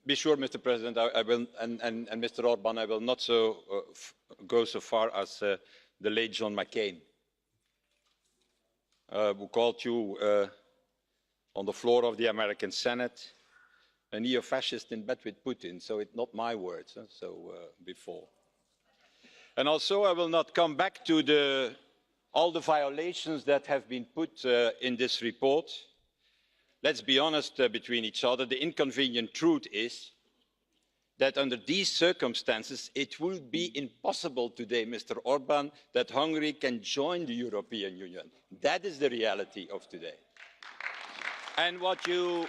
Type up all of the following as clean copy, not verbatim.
be sure, Mr. President, I will, and Mr. Orbán, I will not go so far as the late John McCain, who called you on the floor of the American Senate a neo-fascist in bed with Putin. So it's not my words, before. And also, I will not come back to all the violations that have been put in this report. Let's be honest between each other. The inconvenient truth is that under these circumstances, it will be impossible today, Mr. Orbán, that Hungary can join the European Union. That is the reality of today. And what you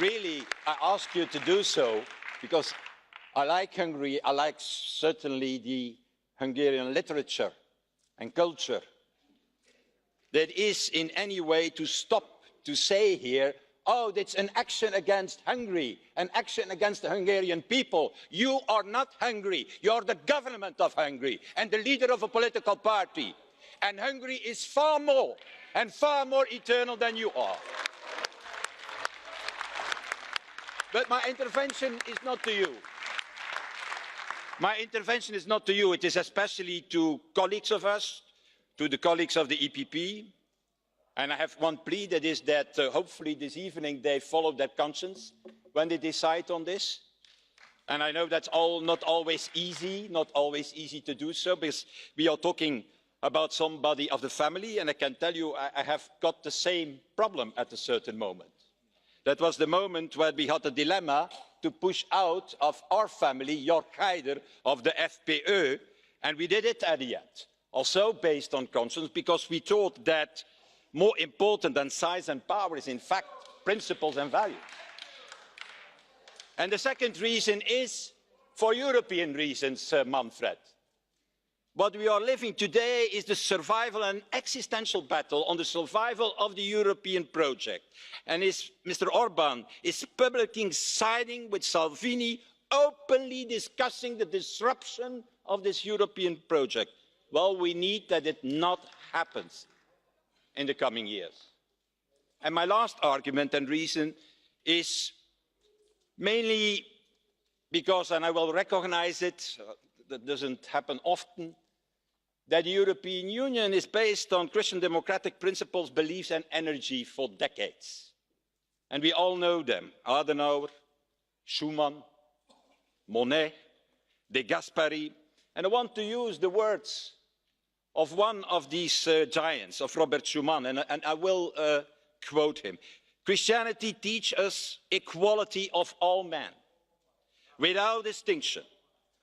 really, I ask you to do so, because I like Hungary, I like certainly the Hungarian literature and culture, that is in any way to stop to say here, oh, that's an action against Hungary, an action against the Hungarian people. You are not Hungary. You are the government of Hungary and the leader of a political party. And Hungary is far more and far more eternal than you are. But my intervention is not to you. My intervention is not to you. It is especially to colleagues of us, to the colleagues of the EPP. And I have one plea, that is that hopefully this evening they follow their conscience when they decide on this. And I know that's not always easy to do so, because we are talking about somebody of the family, and I can tell you I have got the same problem at a certain moment. That was the moment where we had a dilemma to push out of our family, Jörg Haider of the FPÖ, and we did it at the end. Also based on conscience, because we thought that more important than size and power is in fact principles and values. And the second reason is for European reasons, Manfred. What we are living today is the survival and existential battle on the survival of the European project. And Mr. Orbán is publicly siding with Salvini, openly discussing the disruption of this European project. Well, we need that it not happens in the coming years. And my last argument and reason is mainly because, and I will recognise it, that doesn't happen often, that the European Union is based on Christian democratic principles, beliefs and energy for decades. And we all know them: Adenauer, Schuman, Monnet, De Gasperi. And I want to use the words of one of these giants, of Robert Schuman, and I will quote him. Christianity teaches us equality of all men, without distinction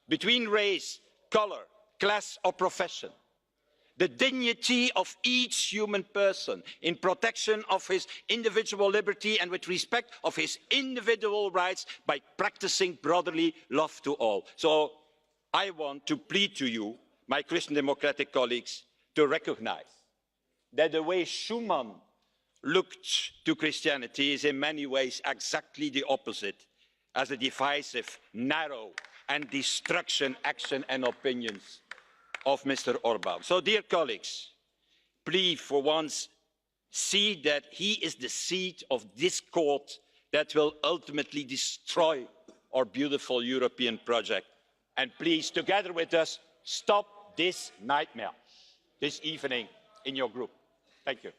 between race, colour, class or profession. The dignity of each human person in protection of his individual liberty and with respect of his individual rights by practicing brotherly love to all. So I want to plead to you, my Christian democratic colleagues, to recognise that the way Schuman looked to Christianity is in many ways exactly the opposite, as a divisive, narrow and destruction action and opinions of Mr. Orbán. So, dear colleagues, please for once see that he is the seed of discord that will ultimately destroy our beautiful European project. And please, together with us, stop this nightmare this evening in your group. Thank you.